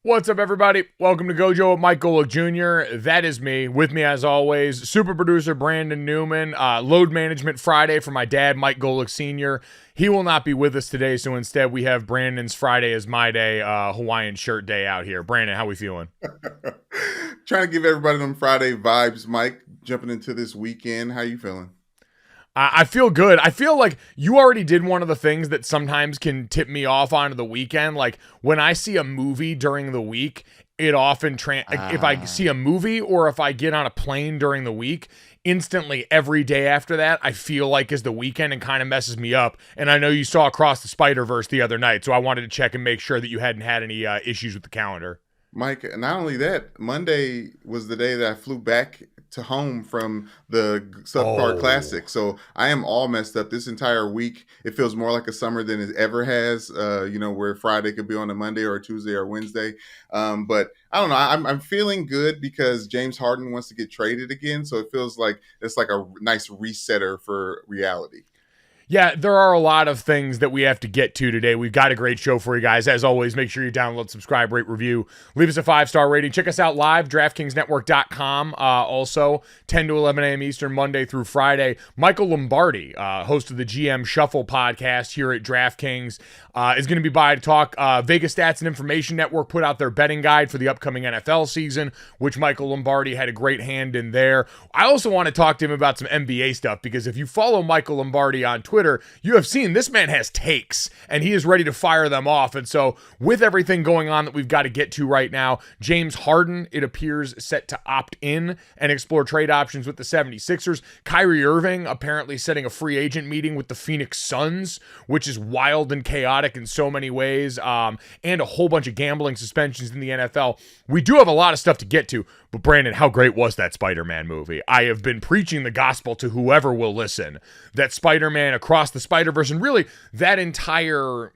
What's up, everybody? Welcome to Gojo with Mike Golick Jr. That is me. With me, as always, super producer Brandon Newman. Load management Friday for my dad, Mike Golick Sr. He will not be with us today, so instead we have Brandon's Friday as my day, Hawaiian shirt day out here. Brandon, how we feeling? Trying to give everybody them Friday vibes, Mike. Jumping into this weekend, how you feeling? I feel good. I feel like you already did one of the things that sometimes can tip me off onto the weekend. Like when I see a movie during the week, it often if I see a movie or if I get on a plane during the week, instantly every day after that, I feel like is the weekend and kind of messes me up. And I know you saw Across the Spider-Verse the other night, so I wanted to check and make sure that you hadn't had any issues with the calendar. Mike, not only that, Monday was the day that I flew back to home from the subpar classic. So I am all messed up this entire week. It feels more like a summer than it ever has, where Friday could be on a Monday or a Tuesday or Wednesday. But I don't know. I'm feeling good because James Harden wants to get traded again. So it feels like it's like a nice resetter for reality. Yeah, there are a lot of things that we have to get to today. We've got a great show for you guys. As always, make sure you download, subscribe, rate, review. Leave us a 5-star rating. Check us out live, DraftKingsNetwork.com. Also, 10 to 11 a.m. Eastern, Monday through Friday. Michael Lombardi, host of the GM Shuffle podcast here at DraftKings, is going to be by to talk. Vegas Stats and Information Network put out their betting guide for the upcoming NFL season, which Michael Lombardi had a great hand in there. I also want to talk to him about some NBA stuff because if you follow Michael Lombardi on Twitter, you have seen this man has takes and he is ready to fire them off. And so with everything going on that we've got to get to right now, James Harden, it appears set to opt in and explore trade options with the 76ers. Kyrie Irving apparently setting a free agent meeting with the Phoenix Suns, which is wild and chaotic in so many ways, and a whole bunch of gambling suspensions in the NFL. We do have a lot of stuff to get to, but Brandon, how great was that Spider-Man movie? I have been preaching the gospel to whoever will listen that Spider-Man Across the Spider-Verse and really that entire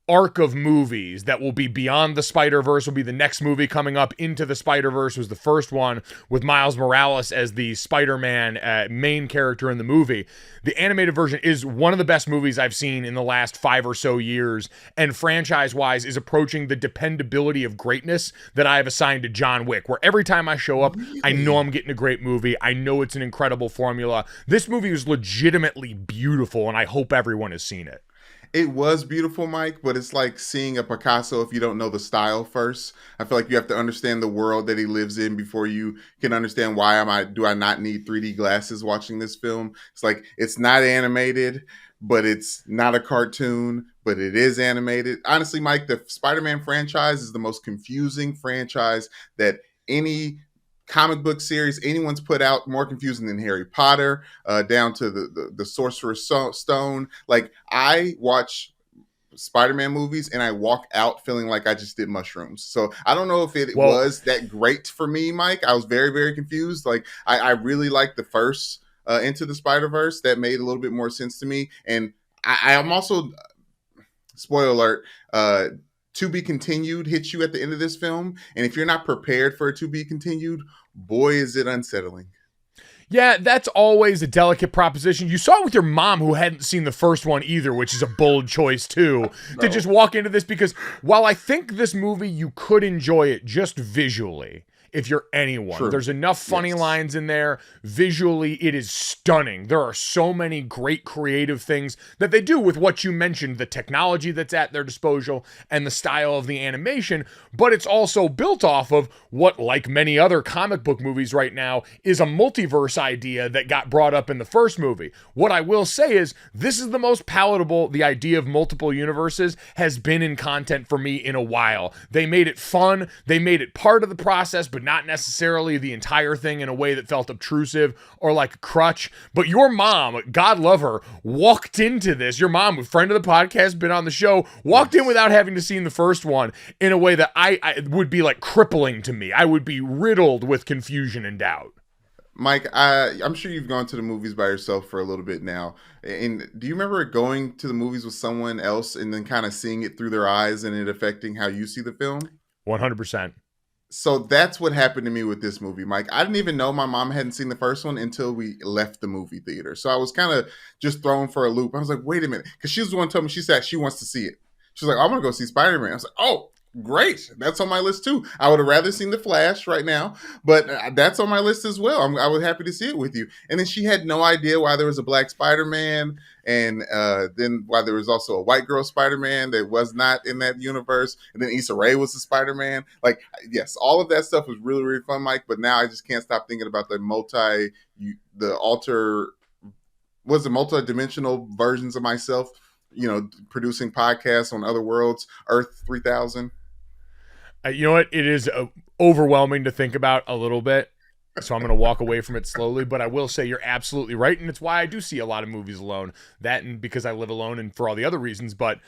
arc of movies that will be beyond the Spider-Verse will be the next movie coming up. Into the Spider-Verse was the first one with Miles Morales as the Spider-Man main character in the movie. The animated version is one of the best movies I've seen in the last 5 or so years, and franchise-wise is approaching the dependability of greatness that I have assigned to John Wick, where every time I show up, I know I'm getting a great movie. I know it's an incredible formula. This movie is legitimately beautiful, and I hope everyone has seen it. It was beautiful, Mike, but it's like seeing a Picasso if you don't know the style first. I feel like you have to understand the world that he lives in before you can understand why do I not need 3D glasses watching this film. It's like it's not animated, but it's not a cartoon, but it is animated. Honestly, Mike, the Spider-Man franchise is the most confusing franchise that any comic book series anyone's put out, more confusing than Harry Potter, down to the Sorcerer's Stone. Like, I watch Spider-Man movies and I walk out feeling like I just did mushrooms. So I don't know if it was that great for me, Mike. I was very, very confused. Like, I really liked the first Into the Spider-Verse. That made a little bit more sense to me. And I'm also, spoiler alert, to be continued hits you at the end of this film. And if you're not prepared for it to be continued, boy, is it unsettling. Yeah, that's always a delicate proposition. You saw it with your mom who hadn't seen the first one either, which is a bold choice too, to just walk into this because while I think this movie, you could enjoy it just visually. If you're anyone, True. There's enough funny lines in there. Visually, it is stunning. There are so many great creative things that they do with what you mentioned, the technology that's at their disposal and the style of the animation, but it's also built off of what, like many other comic book movies right now, is a multiverse idea that got brought up in the first movie. What I will say is this is the most palatable the idea of multiple universes has been in content for me in a while. They made it fun. They made it part of the process, but not necessarily the entire thing in a way that felt obtrusive or like a crutch. But your mom, God love her, walked into this. Your mom, a friend of the podcast, been on the show, walked in without having to see the first one in a way that I would be like crippling to me. I would be riddled with confusion and doubt. Mike, I'm sure you've gone to the movies by yourself for a little bit now. And do you remember going to the movies with someone else and then kind of seeing it through their eyes and it affecting how you see the film? 100%. So that's what happened to me with this movie, Mike. I didn't even know my mom hadn't seen the first one until we left the movie theater. So I was kind of just thrown for a loop. I was like, wait a minute. Because she was the one who told me, she said she wants to see it. She was like, I'm going to go see Spider-Man. I was like, oh, Great. That's on my list too. I would have rather seen The Flash right now, but that's on my list as well. I was happy to see it with you. And then she had no idea why there was a black Spider-Man, and then why there was also a white girl Spider-Man that was not in that universe. And then Issa Rae was the Spider-Man. Like, yes, all of that stuff was really, really fun, Mike. But now I just can't stop thinking about the multi-dimensional versions of myself, producing podcasts on other worlds, Earth 3000. You know what? It is overwhelming to think about a little bit. So I'm going to walk away from it slowly, but I will say you're absolutely right. And it's why I do see a lot of movies alone. That and because I live alone and for all the other reasons. But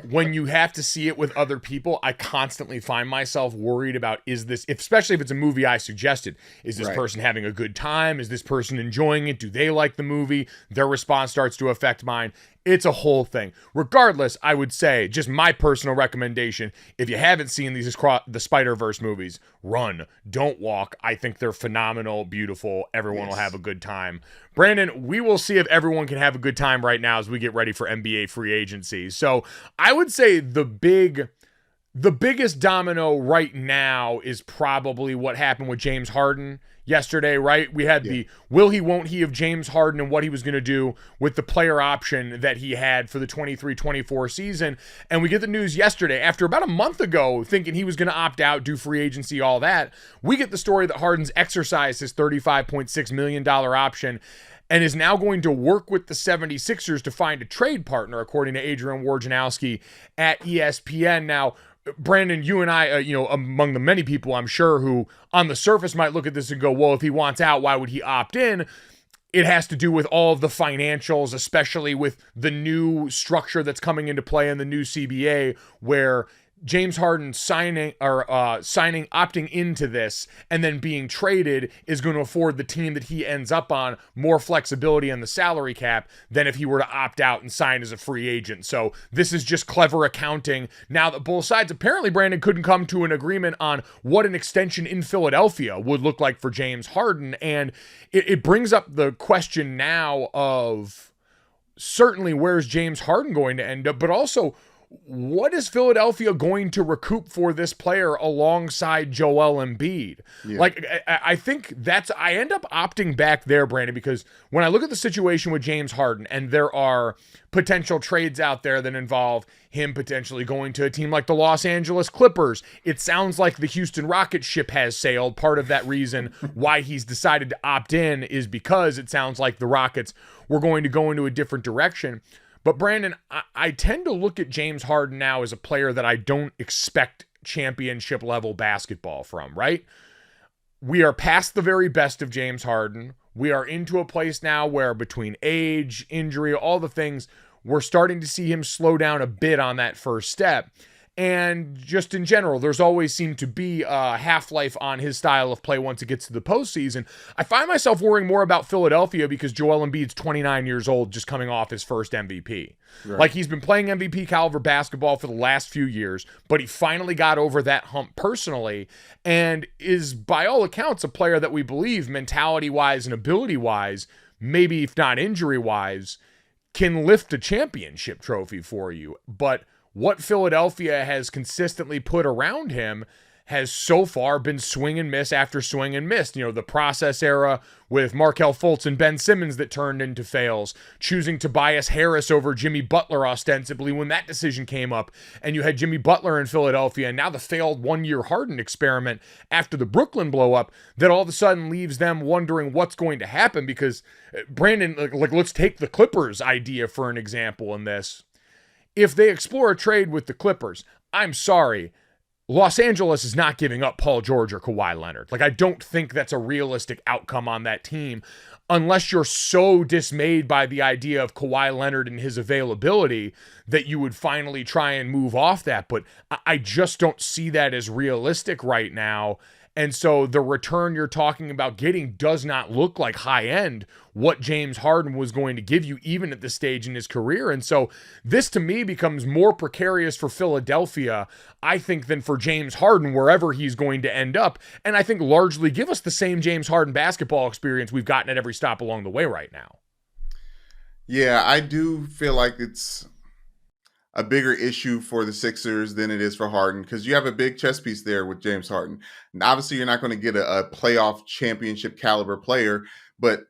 when you have to see it with other people, I constantly find myself worried about, especially if it's a movie I suggested, is this person having a good time? Is this person enjoying it? Do they like the movie? Their response starts to affect mine. It's a whole thing. Regardless, I would say, just my personal recommendation, if you haven't seen the Spider-Verse movies, run. Don't walk. I think they're phenomenal, beautiful. Everyone will have a good time. Brandon, we will see if everyone can have a good time right now as we get ready for NBA free agency. So I would say the biggest domino right now is probably what happened with James Harden yesterday, right? We had the will he, won't he of James Harden and what he was going to do with the player option that he had for the 23-24 season. And we get the news yesterday, after about a month ago, thinking he was going to opt out, do free agency, all that. We get the story that Harden's exercised his $35.6 million option and is now going to work with the 76ers to find a trade partner, according to Adrian Wojnarowski at ESPN. Now, Brandon, you and I, among the many people I'm sure who on the surface might look at this and go, well, if he wants out, why would he opt in? It has to do with all of the financials, especially with the new structure that's coming into play in the new CBA, where James Harden opting into this and then being traded is going to afford the team that he ends up on more flexibility on the salary cap than if he were to opt out and sign as a free agent. So this is just clever accounting. Now that both sides, apparently Brandon couldn't come to an agreement on what an extension in Philadelphia would look like for James Harden. And it brings up the question now of certainly where's James Harden going to end up, but also what is Philadelphia going to recoup for this player alongside Joel Embiid? Yeah. Like, I think I end up opting back there, Brandon, because when I look at the situation with James Harden and there are potential trades out there that involve him potentially going to a team like the Los Angeles Clippers, it sounds like the Houston Rockets ship has sailed. Part of that reason why he's decided to opt in is because it sounds like the Rockets were going to go into a different direction. But Brandon, I tend to look at James Harden now as a player that I don't expect championship level basketball from, right? We are past the very best of James Harden. We are into a place now where between age, injury, all the things, we're starting to see him slow down a bit on that first step. And just in general, there's always seemed to be a half-life on his style of play once it gets to the postseason. I find myself worrying more about Philadelphia because Joel Embiid's 29 years old, just coming off his first MVP. Right. Like, he's been playing MVP caliber basketball for the last few years, but he finally got over that hump personally and is, by all accounts, a player that we believe, mentality-wise and ability-wise, maybe if not injury-wise, can lift a championship trophy for you. But what Philadelphia has consistently put around him has so far been swing and miss after swing and miss. The process era with Markelle Fultz and Ben Simmons that turned into fails, choosing Tobias Harris over Jimmy Butler ostensibly when that decision came up, and you had Jimmy Butler in Philadelphia, and now the failed one-year Harden experiment after the Brooklyn blow-up that all of a sudden leaves them wondering what's going to happen because, Brandon, like let's take the Clippers idea for an example in this. If they explore a trade with the Clippers, I'm sorry, Los Angeles is not giving up Paul George or Kawhi Leonard. Like, I don't think that's a realistic outcome on that team unless you're so dismayed by the idea of Kawhi Leonard and his availability that you would finally try and move off that. But I just don't see that as realistic right now. And so the return you're talking about getting does not look like high end what James Harden was going to give you even at this stage in his career. And so this to me becomes more precarious for Philadelphia, I think, than for James Harden wherever he's going to end up. And I think largely give us the same James Harden basketball experience we've gotten at every stop along the way right now. Yeah, I do feel like it's a bigger issue for the Sixers than it is for Harden because you have a big chess piece there with James Harden. And obviously, you're not going to get a playoff championship caliber player, but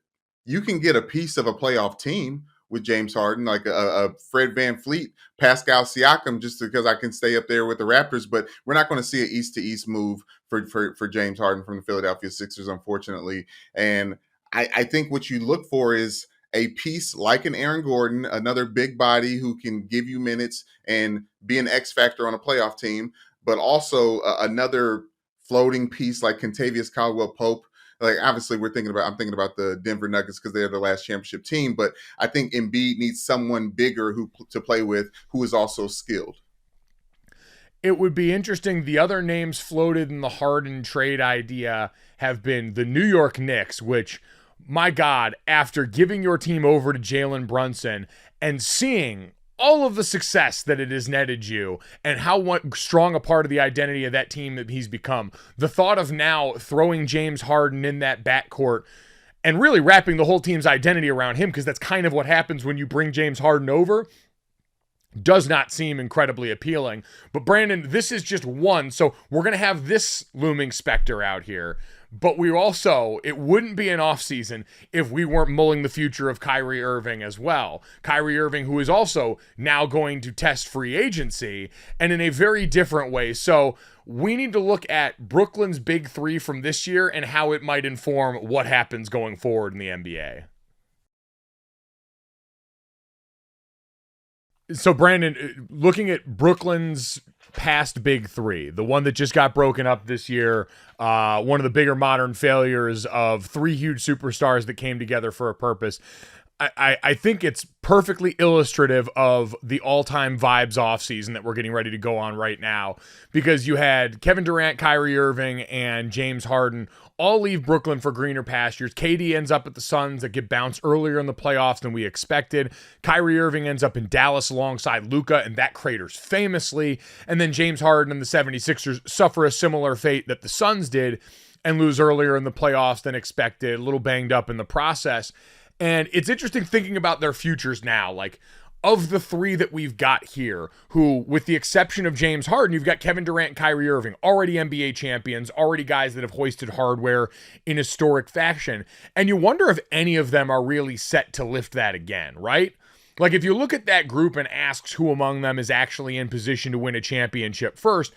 you can get a piece of a playoff team with James Harden, like a Fred VanVleet, Pascal Siakam, just because I can stay up there with the Raptors. But we're not going to see an East to East move for James Harden from the Philadelphia Sixers, unfortunately. And I think what you look for is a piece like an Aaron Gordon, another big body who can give you minutes and be an X factor on a playoff team, but also another floating piece like Kentavious Caldwell-Pope. Like obviously I'm thinking about the Denver Nuggets because they're the last championship team, but I think Embiid needs someone bigger to play with who is also skilled. It would be interesting. The other names floated in the Harden trade idea have been the New York Knicks, which, my God, after giving your team over to Jalen Brunson and seeing all of the success that it has netted you and how strong a part of the identity of that team that he's become, the thought of now throwing James Harden in that backcourt and really wrapping the whole team's identity around him, because that's kind of what happens when you bring James Harden over, does not seem incredibly appealing. But Brandon, this is just one. So we're going to have this looming specter out here. But we also, it wouldn't be an offseason if we weren't mulling the future of Kyrie Irving as well. Kyrie Irving, who is also now going to test free agency, and in a very different way. So we need to look at Brooklyn's big three from this year and how it might inform what happens going forward in the NBA. So Brandon, looking at Brooklyn's past big three, the one that just got broken up this year, one of the bigger modern failures of three huge superstars that came together for a purpose. I think it's perfectly illustrative of the all-time vibes offseason that we're getting ready to go on right now, because you had Kevin Durant, Kyrie Irving, and James Harden all leave Brooklyn for greener pastures. KD ends up at the Suns that get bounced earlier in the playoffs than we expected. Kyrie Irving ends up in Dallas alongside Luka, and that craters famously. And then James Harden and the 76ers suffer a similar fate that the Suns did and lose earlier in the playoffs than expected, a little banged up in the process. And it's interesting thinking about their futures now. Like, of the three that we've got here, who, with the exception of James Harden, you've got Kevin Durant and Kyrie Irving, already NBA champions, already guys that have hoisted hardware in historic fashion. And you wonder if any of them are really set to lift that again, right? Like, if you look at that group and ask who among them is actually in position to win a championship first,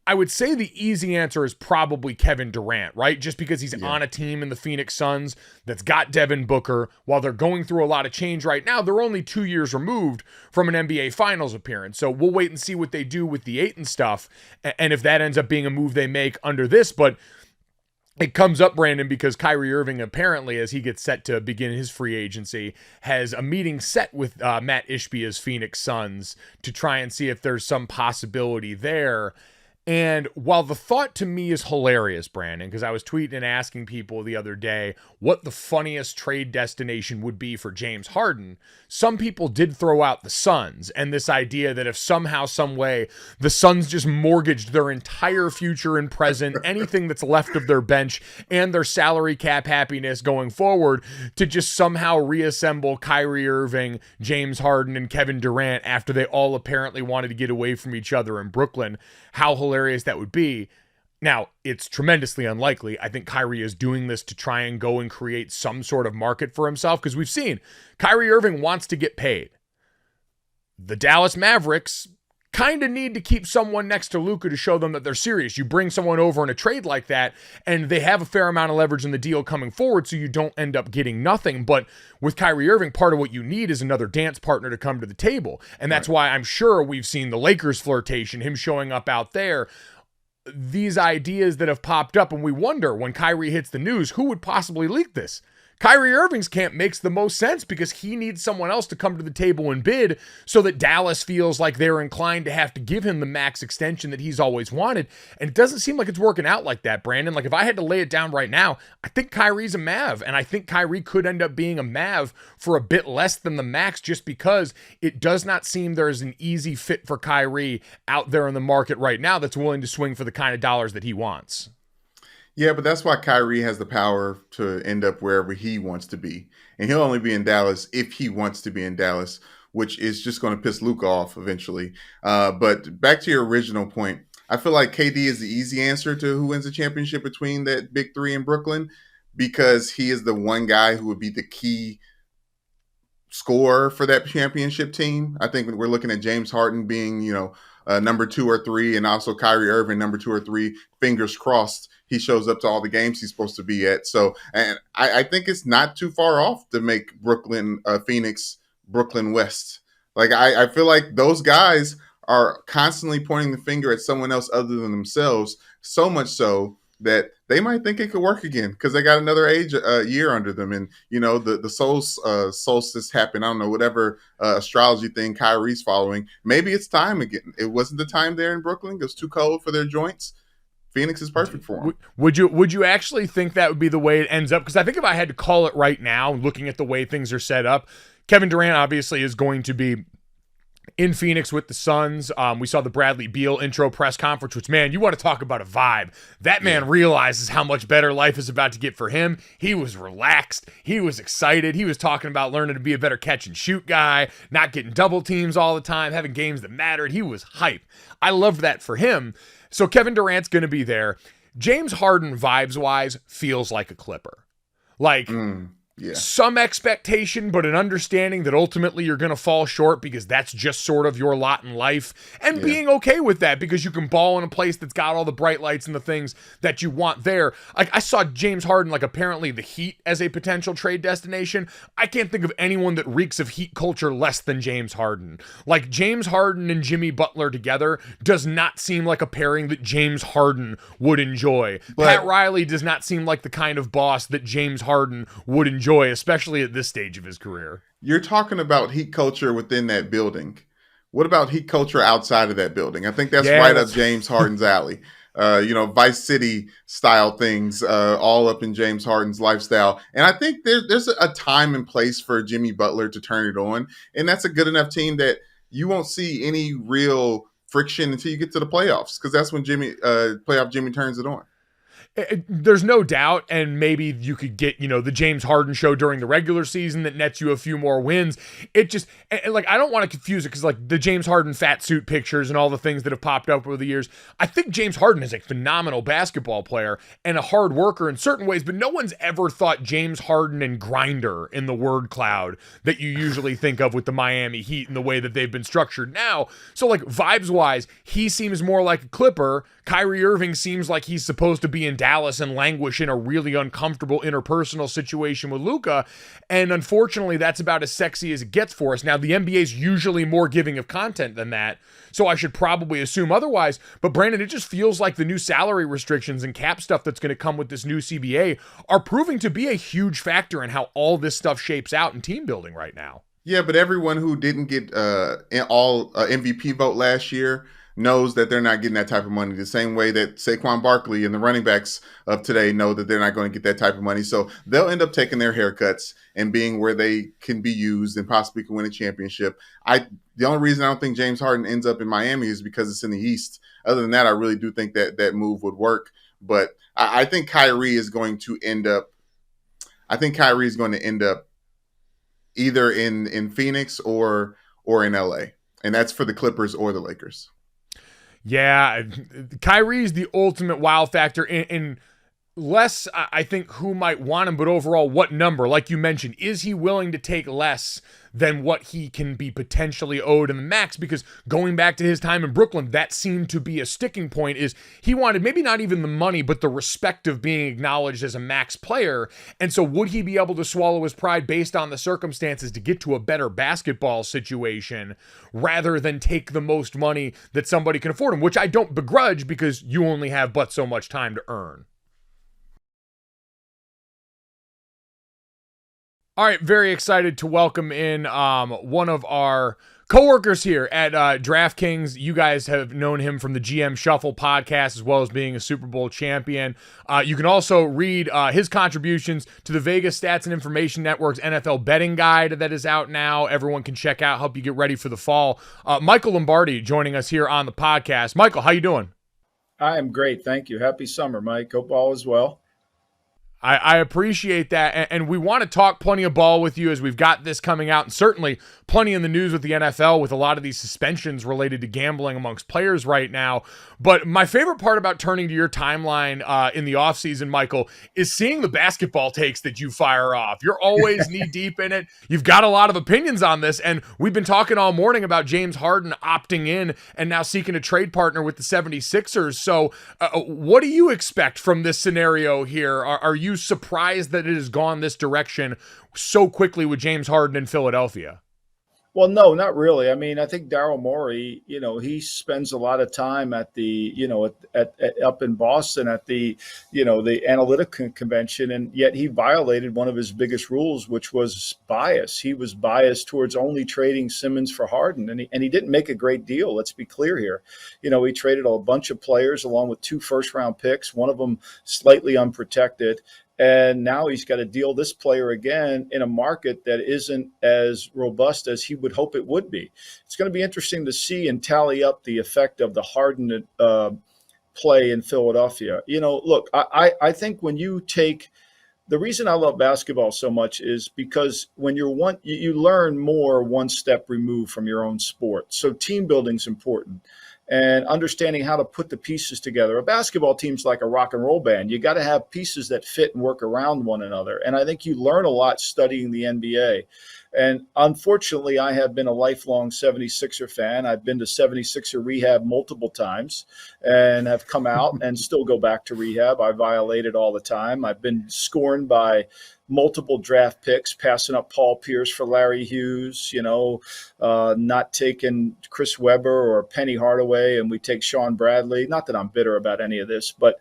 I would say the easy answer is probably Kevin Durant, right? Just because he's on a team in the Phoenix Suns that's got Devin Booker. While they're going through a lot of change right now, they're only 2 years removed from an NBA Finals appearance. So we'll wait and see what they do with the 8 and stuff, and if that ends up being a move they make under this. But it comes up, Brandon, because Kyrie Irving apparently, as he gets set to begin his free agency, has a meeting set with Mat Ishbia's Phoenix Suns to try and see if there's some possibility there. And while the thought to me is hilarious, Brandon, because I was tweeting and asking people the other day what the funniest trade destination would be for James Harden, some people did throw out the Suns and this idea that if somehow, some way, the Suns just mortgaged their entire future and present, anything that's left of their bench and their salary cap happiness going forward, to just somehow reassemble Kyrie Irving, James Harden, and Kevin Durant after they all apparently wanted to get away from each other in Brooklyn. How hilarious that would be. Now, it's tremendously unlikely. I think Kyrie is doing this to try and go and create some sort of market for himself, because we've seen Kyrie Irving wants to get paid. The Dallas Mavericks kind of need to keep someone next to Luka to show them that they're serious. You bring someone over in a trade like that, and they have a fair amount of leverage in the deal coming forward, so you don't end up getting nothing. But with Kyrie Irving, part of what you need is another dance partner to come to the table. And that's why I'm sure we've seen the Lakers flirtation, him showing up out there. These ideas that have popped up, and we wonder when Kyrie hits the news, who would possibly leak this? Kyrie Irving's camp makes the most sense because he needs someone else to come to the table and bid so that Dallas feels like they're inclined to have to give him the max extension that he's always wanted. And it doesn't seem like it's working out like that, Brandon. Like, if I had to lay it down right now, I think Kyrie's a Mav, and I think Kyrie could end up being a Mav for a bit less than the max, just because it does not seem there's an easy fit for Kyrie out there in the market right now that's willing to swing for the kind of dollars that he wants. Yeah, but that's why Kyrie has the power to end up wherever he wants to be. And he'll only be in Dallas if he wants to be in Dallas. which is just going to piss Luka off eventually. But back to your original point, I feel like KD is the easy answer to who wins the championship between that big three in Brooklyn, because he is the one guy who would be the key scorer for that championship team. I think we're looking at James Harden being, number 2 or 3, and also Kyrie Irving, number 2 or 3. Fingers crossed he shows up to all the games he's supposed to be at. So, and I think it's not too far off to make Phoenix, Brooklyn West. Like, I feel like those guys are constantly pointing the finger at someone else other than themselves, so much so that they might think it could work again because they got another year under them. And, the solstice happened. I don't know, whatever astrology thing Kyrie's following. Maybe it's time again. It wasn't the time there in Brooklyn. It was too cold for their joints. Phoenix is perfect for them. Would you actually think that would be the way it ends up? Because I think if I had to call it right now, looking at the way things are set up, Kevin Durant obviously is going to be in Phoenix with the Suns. We saw the Bradley Beal intro press conference, which, man, you want to talk about a vibe. That man realizes how much better life is about to get for him. He was relaxed. He was excited. He was talking about learning to be a better catch and shoot guy, not getting double teams all the time, having games that mattered. He was hype. I loved that for him. So Kevin Durant's going to be there. James Harden, vibes-wise, feels like a Clipper. Like, some expectation, but an understanding that ultimately you're going to fall short because that's just sort of your lot in life, and being okay with that because you can ball in a place that's got all the bright lights and the things that you want there. Like, I saw James Harden, like, apparently the Heat as a potential trade destination. I can't think of anyone that reeks of Heat culture less than James Harden. Like, James Harden and Jimmy Butler together does not seem like a pairing that James Harden would enjoy. Pat Riley does not seem like the kind of boss that James Harden would enjoy, especially at this stage of his career. You're talking about Heat culture within that building. What about Heat culture outside of that building? I think that's right up James Harden's alley. Vice City style things, all up in James Harden's lifestyle. And I think there's a time and place for Jimmy Butler to turn it on. And that's a good enough team that you won't see any real friction until you get to the playoffs, because that's when playoff Jimmy turns it on. There's no doubt, and maybe you could get, the James Harden show during the regular season that nets you a few more wins. It just, like, I don't want to confuse it because, like, the James Harden fat suit pictures and all the things that have popped up over the years, I think James Harden is a phenomenal basketball player and a hard worker in certain ways, but no one's ever thought James Harden and grinder in the word cloud that you usually think of with the Miami Heat and the way that they've been structured now. So, like, vibes-wise, he seems more like a Clipper. Kyrie Irving seems like he's supposed to be in Dallas and languish in a really uncomfortable interpersonal situation with Luka. And unfortunately, that's about as sexy as it gets for us. Now, the NBA is usually more giving of content than that, so I should probably assume otherwise. But Brandon, it just feels like the new salary restrictions and cap stuff that's going to come with this new CBA are proving to be a huge factor in how all this stuff shapes out in team building right now. Yeah, but everyone who didn't get all MVP vote last year knows that they're not getting that type of money, the same way that Saquon Barkley and the running backs of today know that they're not going to get that type of money. So they'll end up taking their haircuts and being where they can be used and possibly can win a championship. The only reason I don't think James Harden ends up in Miami is because it's in the East. Other than that, I really do think that move would work. But I think Kyrie is going to end up either in Phoenix or in LA. And that's for the Clippers or the Lakers. Yeah, Kyrie's the ultimate wow factor in less, I think, who might want him, but overall, what number? Like you mentioned, is he willing to take less than what he can be potentially owed in the max? Because going back to his time in Brooklyn, that seemed to be a sticking point, is he wanted maybe not even the money, but the respect of being acknowledged as a max player. And so would he be able to swallow his pride based on the circumstances to get to a better basketball situation rather than take the most money that somebody can afford him, which I don't begrudge because you only have but so much time to earn. All right, very excited to welcome in one of our coworkers here at DraftKings. You guys have known him from the GM Shuffle podcast as well as being a Super Bowl champion. You can also read his contributions to the Vegas Stats and Information Network's NFL betting guide that is out now. Everyone can check out, help you get ready for the fall. Michael Lombardi joining us here on the podcast. Michael, how you doing? I am great, thank you. Happy summer, Mike. Hope all is well. I appreciate that. And we want to talk plenty of ball with you as we've got this coming out, and certainly plenty in the news with the NFL with a lot of these suspensions related to gambling amongst players right now. But my favorite part about turning to your timeline in the offseason, Michael, is seeing the basketball takes that you fire off. You're always knee deep in it. You've got a lot of opinions on this. And we've been talking all morning about James Harden opting in and now seeking a trade partner with the 76ers. So what do you expect from this scenario here? Are you surprised that it has gone this direction so quickly with James Harden in Philadelphia? Well, no, not really. I mean, I think Daryl Morey, he spends a lot of time at the, at up in Boston at the, the analytic convention, and yet he violated one of his biggest rules, which was bias. He was biased towards only trading Simmons for Harden, and he didn't make a great deal. Let's be clear here. He traded a bunch of players along with 2 first-round picks, one of them slightly unprotected. And now he's got to deal this player again in a market that isn't as robust as he would hope it would be. It's going to be interesting to see and tally up the effect of the Harden play in Philadelphia. Look, I think when you take the reason I love basketball so much is because when you learn more one step removed from your own sport. So team building is important. And understanding how to put the pieces together. A basketball team's like a rock and roll band. You got to have pieces that fit and work around one another. And I think you learn a lot studying the NBA. And unfortunately, I have been a lifelong 76er fan. I've been to 76er rehab multiple times and have come out and still go back to rehab. I violate it all the time. I've been scorned by multiple draft picks, passing up Paul Pierce for Larry Hughes, not taking Chris Webber or Penny Hardaway, and we take Sean Bradley. Not that I'm bitter about any of this, but,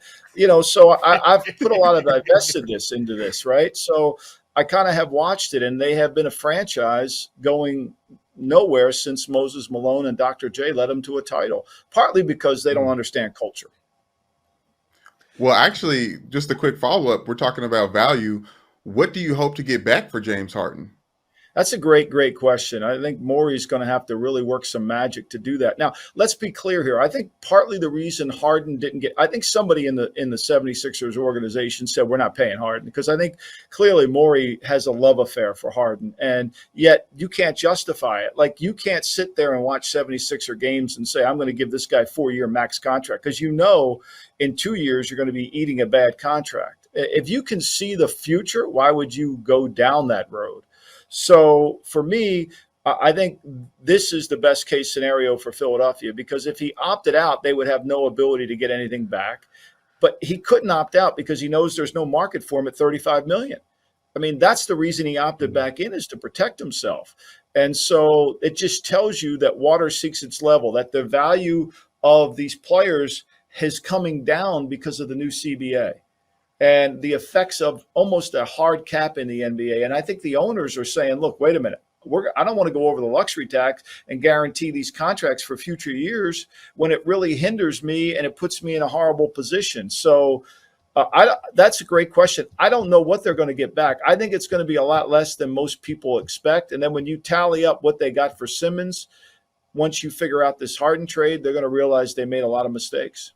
so I've put a lot of divestedness into this, right? So I kind of have watched it, and they have been a franchise going nowhere since Moses Malone and Dr. J led them to a title, partly because they don't understand culture. Well, actually, just a quick follow-up. We're talking about value. What do you hope to get back for James Harden? That's a great question. I think Morey's going to have to really work some magic to do that. Now, let's be clear here. I think partly the reason Harden didn't get – I think somebody in the 76ers organization said we're not paying Harden, because I think clearly Morey has a love affair for Harden, and yet you can't justify it. Like, you can't sit there and watch 76er games and say I'm going to give this guy a 4-year max contract, because in 2 years you're going to be eating a bad contract. If you can see the future, why would you go down that road? So for me, I think this is the best case scenario for Philadelphia, because if he opted out, they would have no ability to get anything back. But he couldn't opt out because he knows there's no market for him at $35 million. I mean, that's the reason he opted back in, is to protect himself. And so it just tells you that water seeks its level, that the value of these players is coming down because of the new CBA and the effects of almost a hard cap in the NBA. And I think the owners are saying, look, wait a minute. I don't want to go over the luxury tax and guarantee these contracts for future years when it really hinders me and it puts me in a horrible position. So that's a great question. I don't know what they're going to get back. I think it's going to be a lot less than most people expect. And then when you tally up what they got for Simmons, once you figure out this Harden trade, they're going to realize they made a lot of mistakes.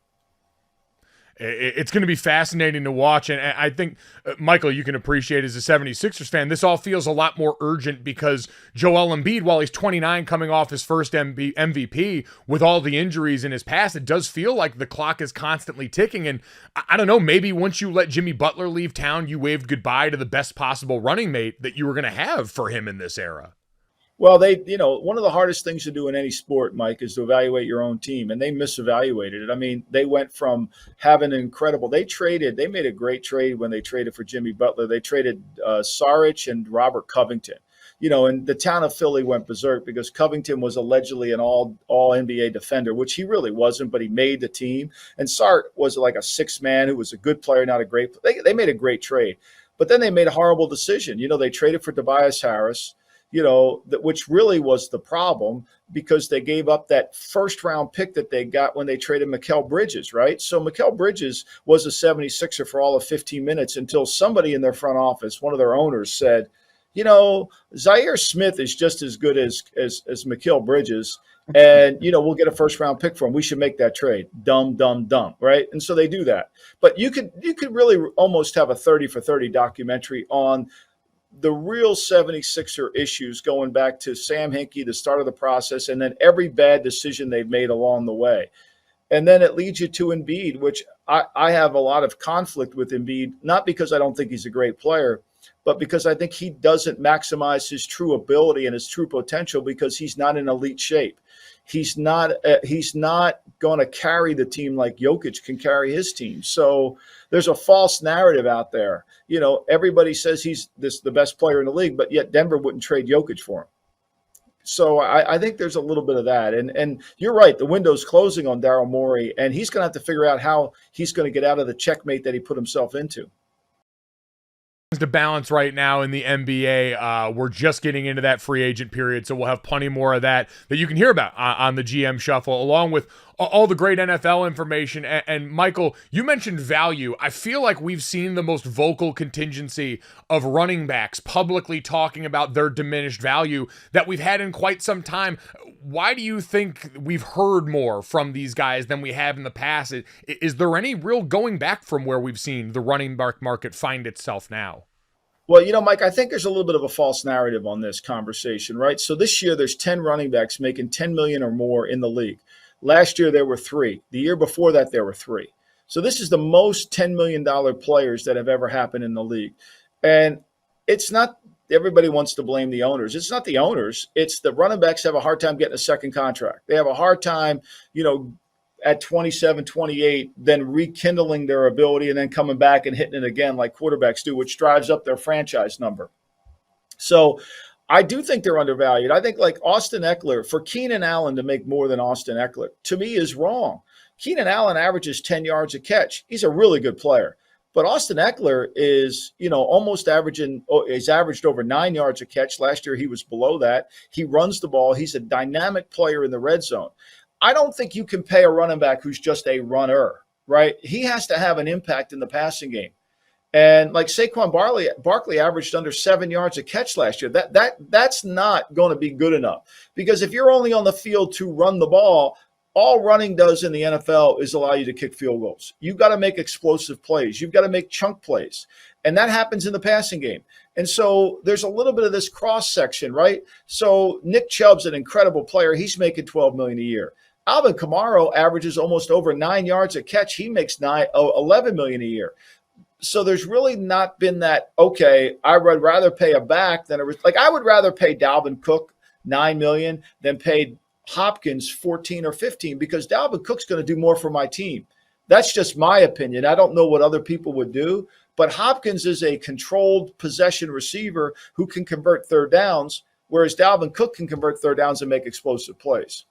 It's going to be fascinating to watch. And I think, Michael, you can appreciate as a 76ers fan, this all feels a lot more urgent because Joel Embiid, while he's 29 coming off his first MVP, with all the injuries in his past, it does feel like the clock is constantly ticking. And I don't know, maybe once you let Jimmy Butler leave town, you waved goodbye to the best possible running mate that you were going to have for him in this era. Well, one of the hardest things to do in any sport, Mike, is to evaluate your own team, and they misevaluated it. I mean, they went from having they made a great trade when they traded for Jimmy Butler. They traded Saric and Robert Covington, and the town of Philly went berserk because Covington was allegedly an all NBA defender, which he really wasn't, but he made the team. And Saric was like a sixth man who was a good player, not a great player. They made a great trade, but then they made a horrible decision. They traded for Tobias Harris, which really was the problem because they gave up that first round pick that they got when they traded Mikal Bridges, right? So Mikal Bridges was a 76er for all of 15 minutes until somebody in their front office, one of their owners, said, Zaire Smith is just as good as Mikal Bridges, and we'll get a first round pick for him. We should make that trade. Dumb, right? And so they do that. But you could really almost have a 30 for 30 documentary on the real 76er issues going back to Sam Hinkie, the start of the process, and then every bad decision they've made along the way. And then it leads you to Embiid, which I have a lot of conflict with Embiid, not because I don't think he's a great player, but because I think he doesn't maximize his true ability and his true potential because he's not in elite shape. He's not going to carry the team like Jokic can carry his team. So there's a false narrative out there. Everybody says he's the best player in the league, but yet Denver wouldn't trade Jokic for him. So I think there's a little bit of that. And you're right, the window's closing on Daryl Morey, and he's going to have to figure out how he's going to get out of the checkmate that he put himself into. To balance right now in the NBA. We're just getting into that free agent period, so we'll have plenty more of that you can hear about on the GM Shuffle, along with all the great NFL information. And Michael, you mentioned value. I feel like we've seen the most vocal contingency of running backs publicly talking about their diminished value that we've had in quite some time. Why do you think we've heard more from these guys than we have in the past? Is there any real going back from where we've seen the running back market find itself now? Well, Mike, I think there's a little bit of a false narrative on this conversation, right? So this year there's 10 running backs making $10 million or more in the league. Last year there were 3. The year before that there were 3. So this is the most $10 million players that have ever happened in the league. And it's not everybody wants to blame the owners. It's not the owners. It's the running backs have a hard time getting a second contract. They have a hard time, at 27, 28, then rekindling their ability and then coming back and hitting it again like quarterbacks do, which drives up their franchise number. So I do think they're undervalued. I think like Austin Eckler, for Keenan Allen to make more than Austin Eckler, to me is wrong. Keenan Allen averages 10 yards a catch. He's a really good player. But Austin Eckler is, almost he's averaged over 9 yards a catch. Last year he was below that. He runs the ball. He's a dynamic player in the red zone. I don't think you can pay a running back who's just a runner, right? He has to have an impact in the passing game. And like Saquon Barkley averaged under 7 yards a catch last year. That's not going to be good enough. Because if you're only on the field to run the ball, all running does in the NFL is allow you to kick field goals. You've got to make explosive plays. You've got to make chunk plays. And that happens in the passing game. And so there's a little bit of this cross section, right? So Nick Chubb's an incredible player. He's making $12 million a year. Alvin Kamara averages almost over 9 yards a catch. He makes $11 million a year. So there's really not been that, okay, I would rather pay a back than I would rather pay Dalvin Cook $9 million than pay Hopkins 14 or 15 because Dalvin Cook's going to do more for my team. That's just my opinion. I don't know what other people would do, but Hopkins is a controlled possession receiver who can convert third downs, whereas Dalvin Cook can convert third downs and make explosive plays.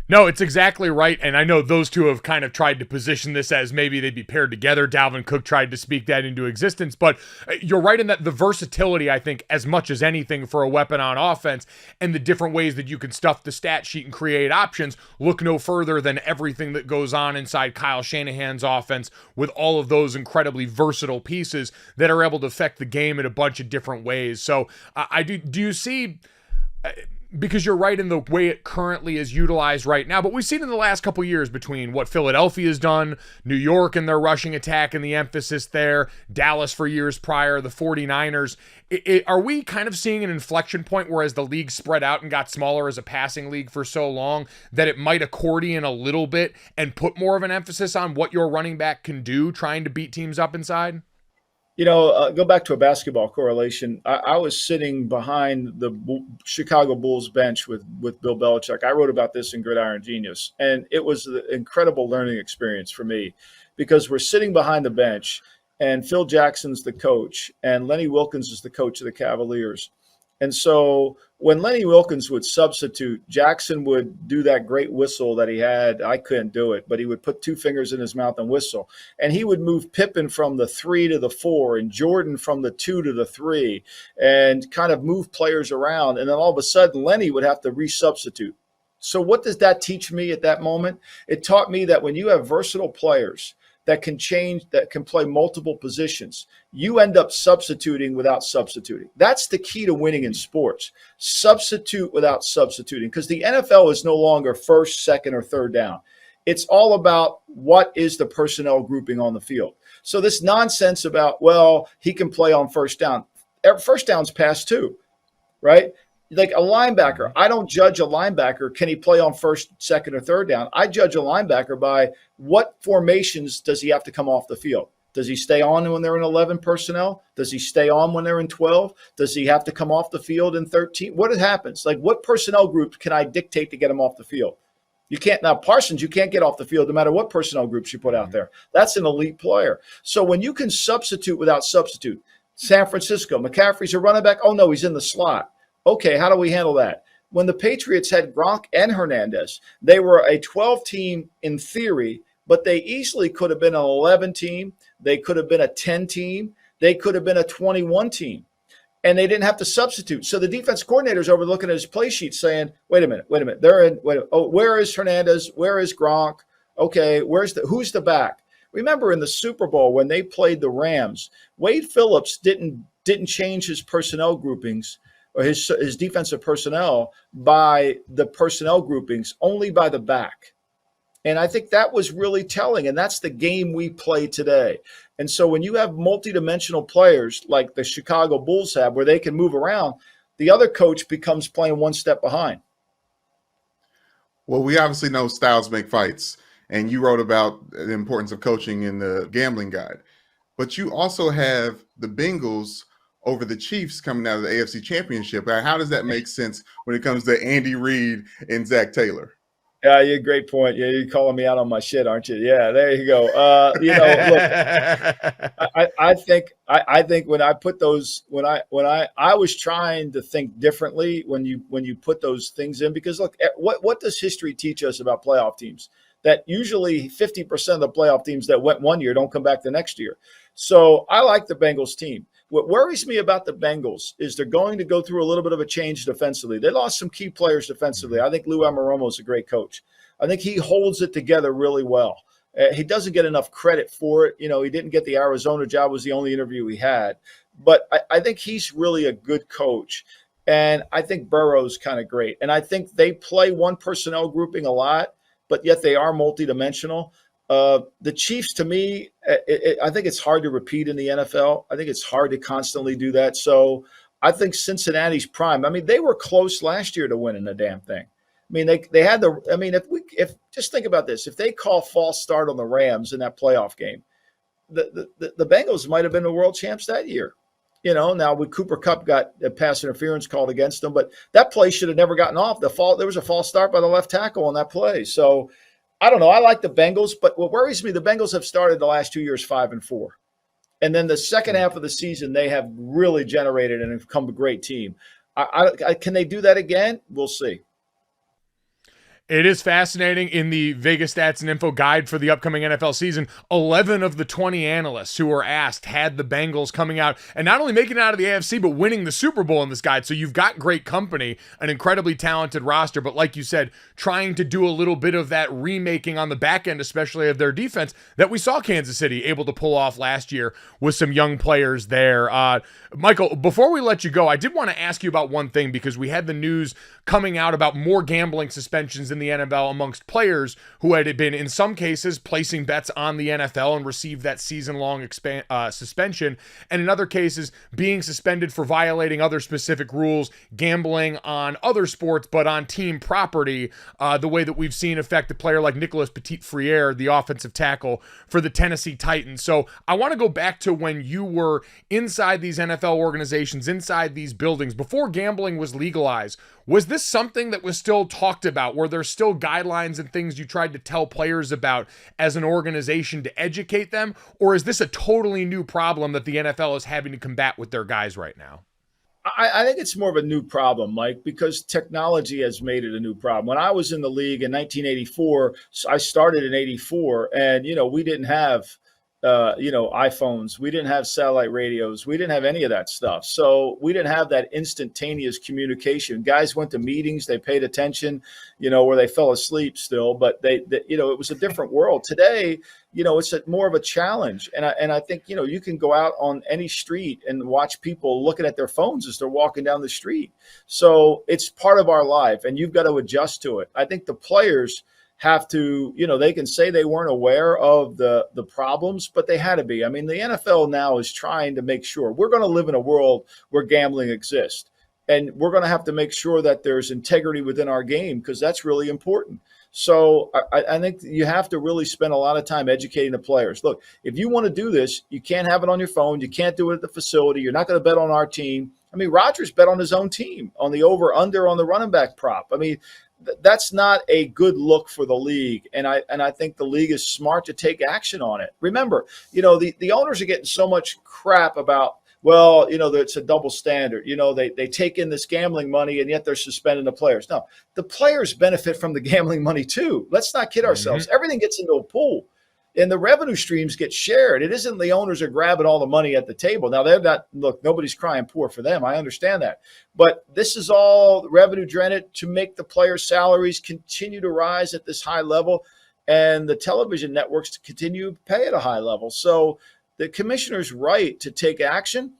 No, it's exactly right. And I know those two have kind of tried to position this as maybe they'd be paired together. Dalvin Cook tried to speak that into existence, but you're right in that the versatility, I think, as much as anything for a weapon on offense and the different ways that you can stuff the stat sheet and create options, look no further than everything that goes on inside Kyle Shanahan's offense with all of those incredibly versatile pieces that are able to affect the game in a bunch of different ways. So do you see... because you're right in the way it currently is utilized right now, but we've seen in the last couple years between what Philadelphia has done, New York and their rushing attack and the emphasis there, Dallas for years prior, the 49ers. Are we kind of seeing an inflection point where as the league spread out and got smaller as a passing league for so long that it might accordion a little bit and put more of an emphasis on what your running back can do trying to beat teams up inside? Go back to a basketball correlation. I was sitting behind the Chicago Bulls bench with Bill Belichick. I wrote about this in Gridiron Genius, and it was an incredible learning experience for me because we're sitting behind the bench, and Phil Jackson's the coach, and Lenny Wilkens is the coach of the Cavaliers. And so when Lenny Wilkens would substitute, Jackson would do that great whistle that he had. I couldn't do it, but he would put 2 fingers in his mouth and whistle. And he would move Pippen from the 3 to the 4 and Jordan from the 2 to the 3 and kind of move players around. And then all of a sudden, Lenny would have to resubstitute. So what does that teach me at that moment? It taught me that when you have versatile players that can change, that can play multiple positions. You end up substituting without substituting. That's the key to winning in sports. Substitute without substituting, because the NFL is no longer first, second, or third down. It's all about what is the personnel grouping on the field. So this nonsense about, well, he can play on first down. First down's pass too, right? Like a linebacker, I don't judge a linebacker. Can he play on first, second, or third down? I judge a linebacker by what formations does he have to come off the field? Does he stay on when they're in 11 personnel? Does he stay on when they're in 12? Does he have to come off the field in 13? What happens? Like, what personnel groups can I dictate to get him off the field? You can't. Now, Parsons, you can't get off the field no matter what personnel groups you put out there. That's an elite player. So when you can substitute without substitute, San Francisco, McCaffrey's a running back. Oh, no, he's in the slot. Okay, how do we handle that? When the Patriots had Gronk and Hernandez, they were a 12 team in theory, but they easily could have been an 11 team. They could have been a 10 team. They could have been a 21 team. And they didn't have to substitute. So the defense coordinator's over looking at his play sheet saying, wait a minute. Where is Hernandez? Where is Gronk? Okay, who's the back? Remember in the Super Bowl when they played the Rams, Wade Phillips didn't change his personnel groupings or his defensive personnel by the personnel groupings, only by the back. And I think that was really telling. And that's the game we play today. And so when you have multidimensional players like the Chicago Bulls have, where they can move around, the other coach becomes playing one step behind. Well, we obviously know styles make fights. And you wrote about the importance of coaching in the Gambling Guide. But you also have the Bengals over the Chiefs coming out of the AFC Championship. How does that make sense when it comes to Andy Reid and Zach Taylor? Yeah, you're a great point. Yeah, you're calling me out on my shit, aren't you? Yeah, there you go. Look, I think when I put those, when I was trying to think differently when you put those things in, because look, what does history teach us about playoff teams? That usually 50% of the playoff teams that went one year don't come back the next year. So I like the Bengals team. What worries me about the Bengals is they're going to go through a little bit of a change defensively. They lost some key players defensively. I think Lou Anarumo is a great coach. I think he holds it together really well. He doesn't get enough credit for it. You know, he didn't get the Arizona job, was the only interview he had. But I think he's really a good coach. And I think Burrow's kind of great. And I think they play one personnel grouping a lot, but yet they are multidimensional. The Chiefs, to me, I think it's hard to repeat in the NFL. I think it's hard to constantly do that. So I think Cincinnati's prime. I mean, they were close last year to winning the damn thing. I mean, they had the. I mean, if just think about this, if they call false start on the Rams in that playoff game, the Bengals might have been the world champs that year. You know, now with Cooper Kupp got a pass interference called against them, but that play should have never gotten off. There was a false start by the left tackle on that play. So I don't know. I like the Bengals, but what worries me, the Bengals have started the last 2 years 5-4. And then the second half of the season, they have really generated and have become a great team. Can they do that again? We'll see. It is fascinating. In the Vegas Stats and Info guide for the upcoming NFL season, 11 of the 20 analysts who were asked had the Bengals coming out and not only making it out of the AFC, but winning the Super Bowl in this guide. So you've got great company, an incredibly talented roster, but like you said, trying to do a little bit of that remaking on the back end, especially of their defense, that we saw Kansas City able to pull off last year with some young players there. Michael, before we let you go, I did want to ask you about one thing, because we had the news coming out about more gambling suspensions in the NFL amongst players who had been, in some cases, placing bets on the NFL and received that season-long suspension, and in other cases, being suspended for violating other specific rules, gambling on other sports, but on team property, the way that we've seen affect a player like Nicolas Petit-Frere, the offensive tackle for the Tennessee Titans. So I want to go back to when you were inside these NFL organizations, inside these buildings, before gambling was legalized. Was this something that was still talked about? Were there still guidelines and things you tried to tell players about as an organization to educate them? Or is this a totally new problem that the NFL is having to combat with their guys right now? I think it's more of a new problem, Mike, because technology has made it a new problem. When I was in the league in 1984, I started in 84, and, you know, we didn't have iPhones. We didn't have satellite radios. We didn't have any of that stuff. So we didn't have that instantaneous communication. Guys went to meetings, they paid attention, where they fell asleep still, but they it was a different world. Today, it's more of a challenge. And I think, you can go out on any street and watch people looking at their phones as they're walking down the street. So it's part of our life, and you've got to adjust to it. I think the players have to, they can say they weren't aware of the problems, but they had to be. I mean, the NFL now is trying to make sure we're going to live in a world where gambling exists. And we're going to have to make sure that there's integrity within our game, because that's really important. So I think you have to really spend a lot of time educating the players. Look, if you want to do this, you can't have it on your phone. You can't do it at the facility. You're not going to bet on our team. I mean, Rodgers bet on his own team, on the over-under on the running back prop. I mean, that's not a good look for the league. And I think the league is smart to take action on it. Remember, the owners are getting so much crap about, it's a double standard. They take in this gambling money and yet they're suspending the players. No, the players benefit from the gambling money too. Let's not kid ourselves. Mm-hmm. Everything gets into a pool and the revenue streams get shared. It isn't the owners are grabbing all the money at the table. Now they're not, look, nobody's crying poor for them. I understand that. But this is all revenue generated to make the players' salaries continue to rise at this high level and the television networks to continue to pay at a high level. So the commissioner's right to take action.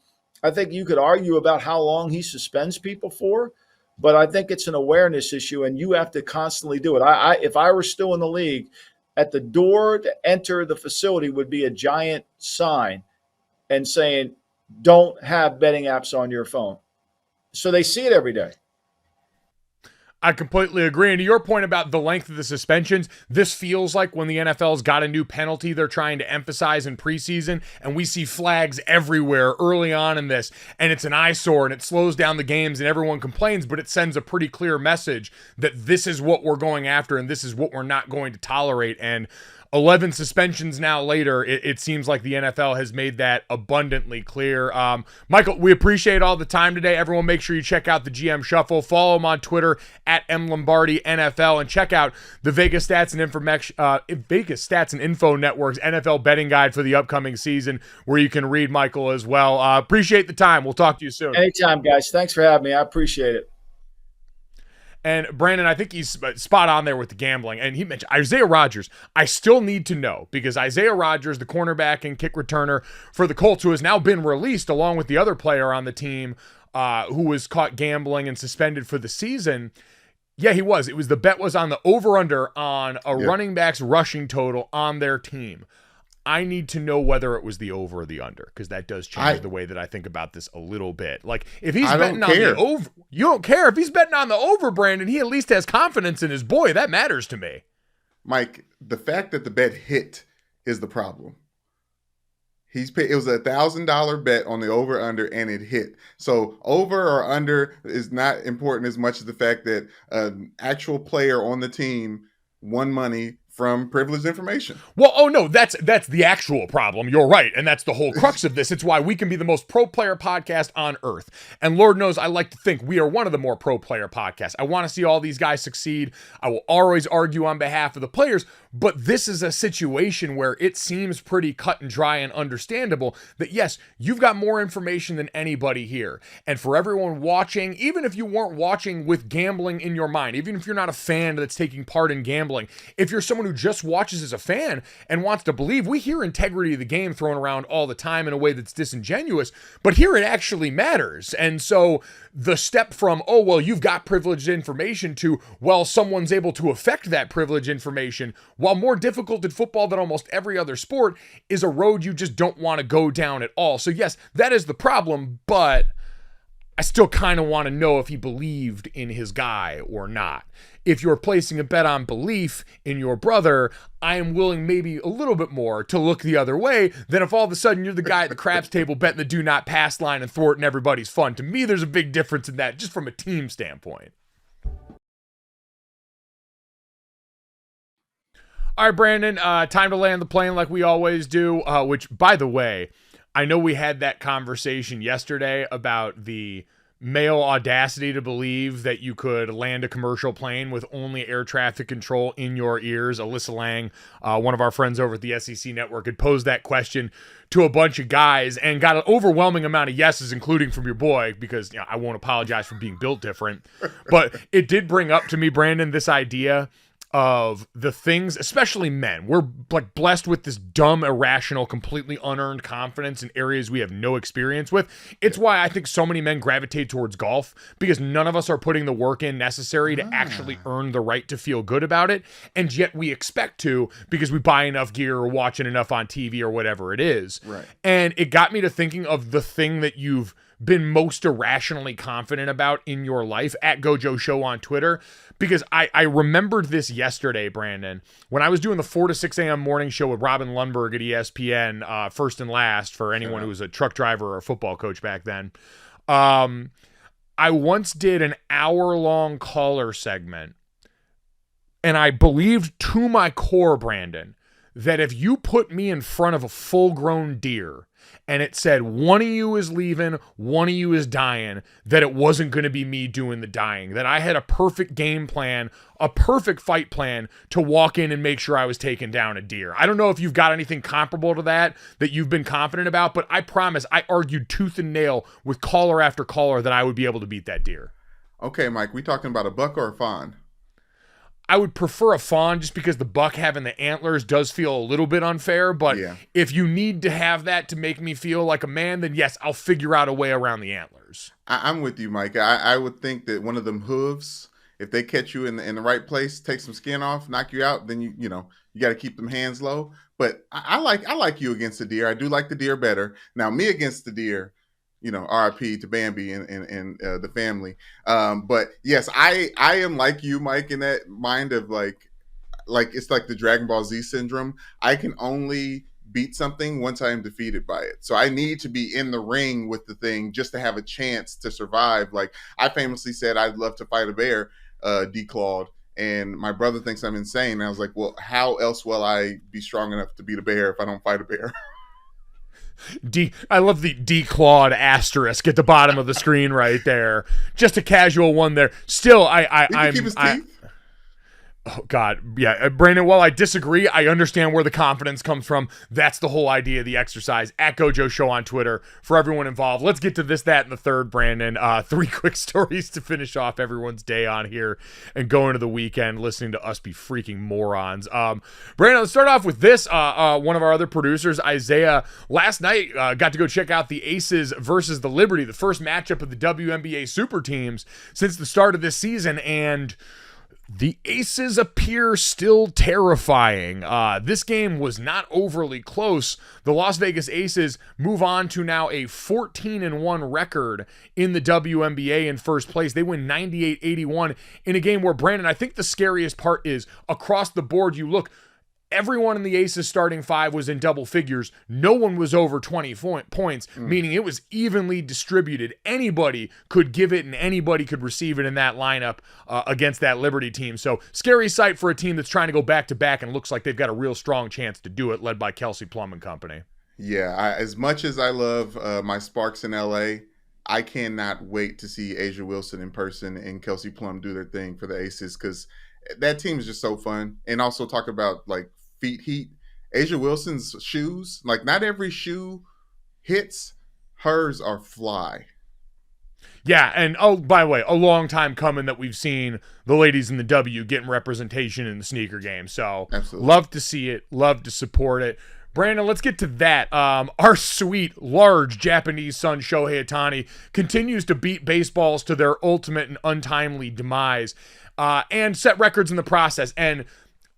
I think you could argue about how long he suspends people for, but I think it's an awareness issue and you have to constantly do it. If I were still in the league, at the door to enter the facility would be a giant sign and saying, don't have betting apps on your phone. So they see it every day. I completely agree. And to your point about the length of the suspensions, this feels like when the NFL's got a new penalty they're trying to emphasize in preseason, and we see flags everywhere early on in this, and it's an eyesore, and it slows down the games, and everyone complains, but it sends a pretty clear message that this is what we're going after, and this is what we're not going to tolerate. And 11 suspensions now later, it seems like the NFL has made that abundantly clear. Michael, we appreciate all the time today. Everyone, make sure you check out the GM Shuffle. Follow him on Twitter at @MLombardi NFL, and check out the Vegas Stats and Info Network's NFL betting guide for the upcoming season, where you can read Michael as well. Appreciate the time. We'll talk to you soon. Anytime, guys. Thanks for having me. I appreciate it. And Brandon, I think he's spot on there with the gambling. And he mentioned Isaiah Rodgers. I still need to know, because Isaiah Rodgers, the cornerback and kick returner for the Colts, who has now been released along with the other player on the team who was caught gambling and suspended for the season. Yeah, he was. The bet was on the over-under on a running back's rushing total on their team. I need to know whether it was the over or the under, because that does change the way that I think about this a little bit. Like, if he's betting on the over, you don't care. If he's betting on the over, Brandon, he at least has confidence in his boy. That matters to me. Mike, the fact that the bet hit is the problem. It was a $1,000 bet on the over under and it hit. So over or under is not important as much as the fact that an actual player on the team won money from privileged information. Well, that's the actual problem. You're right. And that's the whole crux of this. It's why we can be the most pro player podcast on earth. And Lord knows I like to think we are one of the more pro player podcasts. I want to see all these guys succeed. I will always argue on behalf of the players, but this is a situation where it seems pretty cut and dry and understandable that yes, you've got more information than anybody here. And for everyone watching, even if you weren't watching with gambling in your mind, even if you're not a fan that's taking part in gambling, if you're someone who just watches as a fan and wants to believe, we hear integrity of the game thrown around all the time in a way that's disingenuous, but here it actually matters. And so the step from, oh, well, you've got privileged information to, well, someone's able to affect that privileged information, while more difficult in football than almost every other sport, is a road you just don't want to go down at all. So yes, that is the problem, but I still kind of want to know if he believed in his guy or not. If you're placing a bet on belief in your brother, I am willing maybe a little bit more to look the other way than if all of a sudden you're the guy at the craps table betting the do not pass line and thwarting everybody's fun. To me, there's a big difference in that, just from a team standpoint. All right, Brandon, time to land the plane like we always do, which, by the way, I know we had that conversation yesterday about the male audacity to believe that you could land a commercial plane with only air traffic control in your ears. Alyssa Lang, one of our friends over at the SEC Network, had posed that question to a bunch of guys and got an overwhelming amount of yeses, including from your boy, because I won't apologize for being built different. But it did bring up to me, Brandon, this idea of the things, especially men, we're like blessed with this dumb, irrational, completely unearned confidence in areas we have no experience with. It's why I think so many men gravitate towards golf, because none of us are putting the work in necessary to actually earn the right to feel good about it. And yet we expect to, because we buy enough gear or watching enough on TV or whatever it is. Right. And it got me to thinking of the thing that you've been most irrationally confident about in your life, at Gojo Show on Twitter, because I remembered this yesterday, Brandon, when I was doing the 4 to 6 a.m. morning show with Robin Lundberg at ESPN, first and last, for anyone who was a truck driver or a football coach back then. I once did an hour-long caller segment, and I believed to my core, Brandon, that if you put me in front of a full-grown deer and it said one of you is leaving, one of you is dying, that it wasn't going to be me doing the dying, that I had a perfect game plan, a perfect fight plan to walk in and make sure I was taking down a deer. I don't know if you've got anything comparable to that you've been confident about, but I promise I argued tooth and nail with caller after caller that I would be able to beat that deer. Okay, Mike, we talking about a buck or a fawn? I would prefer a fawn, just because the buck having the antlers does feel a little bit unfair. But if you need to have that to make me feel like a man, then yes, I'll figure out a way around the antlers. I'm with you, Mike. I would think that one of them hooves, if they catch you in the right place, take some skin off, knock you out, then you got to keep them hands low. But I like you against the deer. I do like the deer better. Now, me against the deer, RIP to Bambi and the family. But yes, I am like you, Mike, in that mind of like it's like the Dragon Ball Z syndrome. I can only beat something once I am defeated by it. So I need to be in the ring with the thing just to have a chance to survive. Like I famously said, I'd love to fight a bear, declawed. And my brother thinks I'm insane. And I was like, well, how else will I be strong enough to beat a bear if I don't fight a bear? I love the declawed asterisk at the bottom of the screen right there. Just a casual one there. Still, I'm keep his teeth? Oh, God. Yeah. Brandon, while I disagree, I understand where the confidence comes from. That's the whole idea of the exercise. At Gojo Show on Twitter for everyone involved. Let's get to this, that, and the third, Brandon. 3 quick stories to finish off everyone's day on here and go into the weekend listening to us be freaking morons. Brandon, let's start off with this. One of our other producers, Isaiah, last night got to go check out the Aces versus the Liberty, the first matchup of the WNBA super teams since the start of this season, and the Aces appear still terrifying. This game was not overly close. The Las Vegas Aces move on to now a 14-1 record in the WNBA in first place. They win 98-81 in a game where, Brandon, I think the scariest part is across the board, you look, everyone in the Aces starting 5 was in double figures. No one was over 20 points, meaning it was evenly distributed. Anybody could give it and anybody could receive it in that lineup against that Liberty team. So scary sight for a team that's trying to go back-to-back and looks like they've got a real strong chance to do it, led by Kelsey Plum and company. Yeah, as much as I love my Sparks in LA, I cannot wait to see Asia Wilson in person and Kelsey Plum do their thing for the Aces, because that team is just so fun. And also talk about like feet heat. Asia Wilson's shoes, like not every shoe hits, hers are fly. Yeah, and by the way, a long time coming that we've seen the ladies in the W getting representation in the sneaker game. So absolutely, love to see it, love to support it. Brandon, let's get to that. Our sweet, large Japanese son, Shohei Ohtani, continues to beat baseballs to their ultimate and untimely demise and set records in the process. And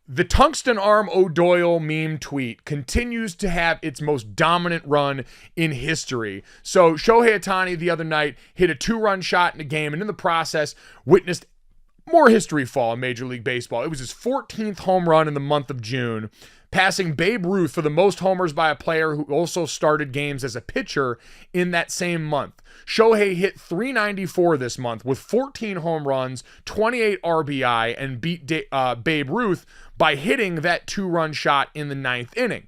the tungsten arm O'Doyle meme tweet continues to have its most dominant run in history. So Shohei Ohtani the other night hit a 2-run shot in a game, and in the process witnessed more history fall in Major League Baseball. It was his 14th home run in the month of June, passing Babe Ruth for the most homers by a player who also started games as a pitcher in that same month. Shohei hit .394 this month with 14 home runs, 28 RBI, and beat Babe Ruth by hitting that 2-run shot in the 9th inning.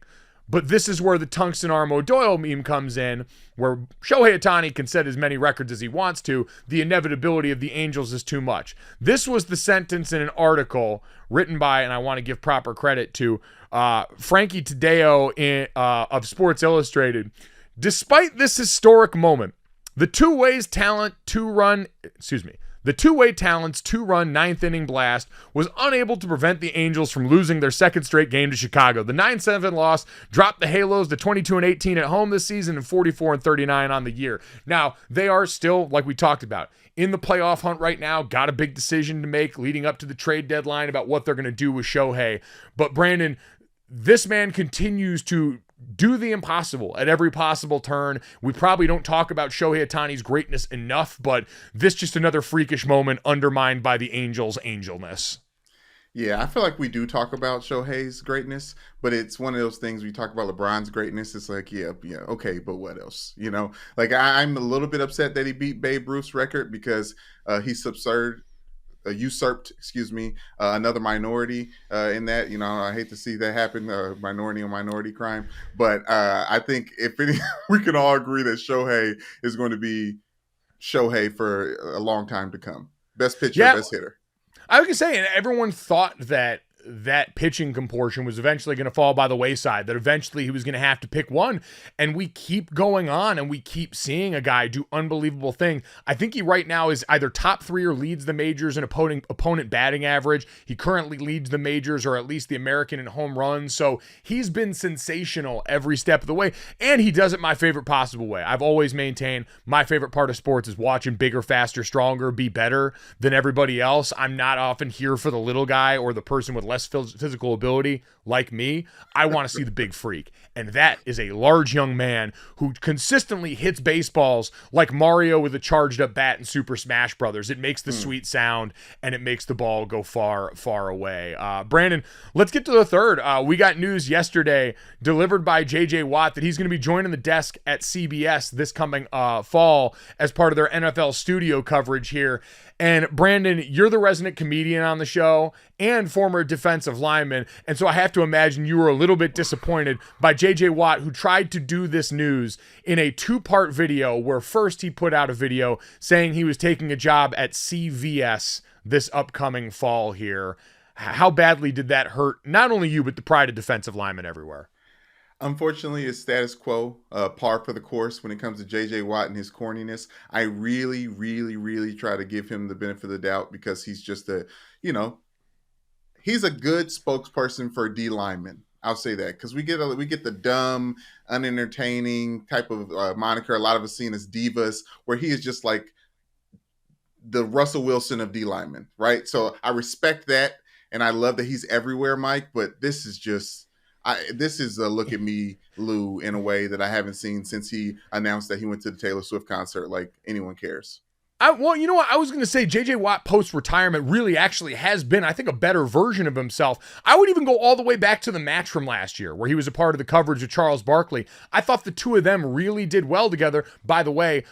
But this is where the Tungsten Armo Doyle meme comes in, where Shohei Ohtani can set as many records as he wants to. The inevitability of the Angels is too much. This was the sentence in an article written by, and I want to give proper credit to, Frankie Tadeo of Sports Illustrated. Despite this historic moment, the two-way talent's two-run ninth inning blast was unable to prevent the Angels from losing their second straight game to Chicago. The 9-7 loss dropped the Halos to 22-18 at home this season and 44-39 on the year. Now, they are still, like we talked about, in the playoff hunt right now, got a big decision to make leading up to the trade deadline about what they're going to do with Shohei. But Brandon, this man continues to do the impossible at every possible turn. We probably don't talk about Shohei Ohtani's greatness enough, but this just another freakish moment undermined by the Angels' angelness. Yeah, I feel like we do talk about Shohei's greatness, but it's one of those things we talk about LeBron's greatness. It's like, yeah, okay, but what else? Like I'm a little bit upset that he beat Babe Ruth's record because he usurped another minority in that. I hate to see that happen, minority on minority crime. But I think we can all agree that Shohei is going to be Shohei for a long time to come. Best pitcher, best hitter. I was going to say, and everyone thought that pitching comportion was eventually going to fall by the wayside, that eventually he was going to have to pick one. And we keep going on and we keep seeing a guy do unbelievable things. I think he right now is either top 3 or leads the majors in opponent batting average. He currently leads the majors, or at least the American, in home runs. So he's been sensational every step of the way. And he does it my favorite possible way. I've always maintained my favorite part of sports is watching bigger, faster, stronger, be better than everybody else. I'm not often here for the little guy or the person with less physical ability like me. I want to see the big freak. And that is a large young man who consistently hits baseballs like Mario with a charged up bat in Super Smash Brothers. It makes the sweet sound and it makes the ball go far, far away. Brandon, let's get to the third. We got news yesterday delivered by JJ Watt that he's going to be joining the desk at CBS this coming fall as part of their NFL studio coverage here. And Brandon, you're the resident comedian on the show and former defensive lineman. And so I have to imagine you were a little bit disappointed by JJ Watt, who tried to do this news in a 2-part video, where first he put out a video saying he was taking a job at CVS this upcoming fall here. How badly did that hurt not only you, but the pride of defensive linemen everywhere? Unfortunately, it's status quo, par for the course when it comes to JJ Watt and his corniness. I really, really, really try to give him the benefit of the doubt because he's just he's a good spokesperson for D linemen. I'll say that because we get the dumb, unentertaining type of moniker a lot of us seen as divas, where he is just like the Russell Wilson of D linemen, right? So I respect that, and I love that he's everywhere, Mike. But this is just. This is a look at me, Lou, in a way that I haven't seen since he announced that he went to the Taylor Swift concert. Like anyone cares. Well, you know what? I was going to say JJ Watt post-retirement really actually has been, I think, a better version of himself. I would even go all the way back to the match from last year where he was a part of the coverage with Charles Barkley. I thought the two of them really did well together. By the way,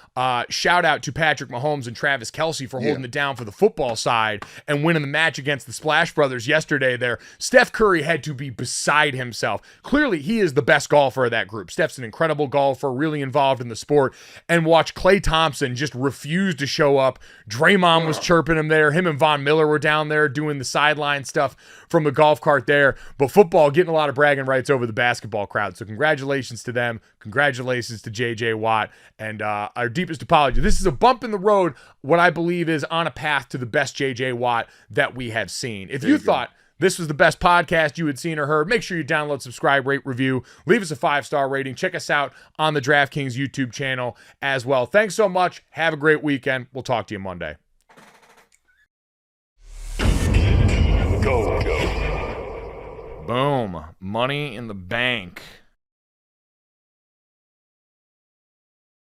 shout out to Patrick Mahomes and Travis Kelce for holding it down for the football side and winning the match against the Splash Brothers yesterday there. Steph Curry had to be beside himself. Clearly, he is the best golfer of that group. Steph's an incredible golfer, really involved in the sport. And watch Klay Thompson just refuse to show up. Draymond was chirping him there. Him and Von Miller were down there doing the sideline stuff from the golf cart there. But football getting a lot of bragging rights over the basketball crowd. So congratulations to them. Congratulations to JJ Watt. And our deepest apology. This is a bump in the road, what I believe is on a path to the best JJ Watt that we have seen. If you thought this was the best podcast you had seen or heard, make sure you download, subscribe, rate, review, leave us a 5-star rating. Check us out on the DraftKings YouTube channel as well. Thanks so much. Have a great weekend. We'll talk to you Monday. Go. Boom. Money in the bank.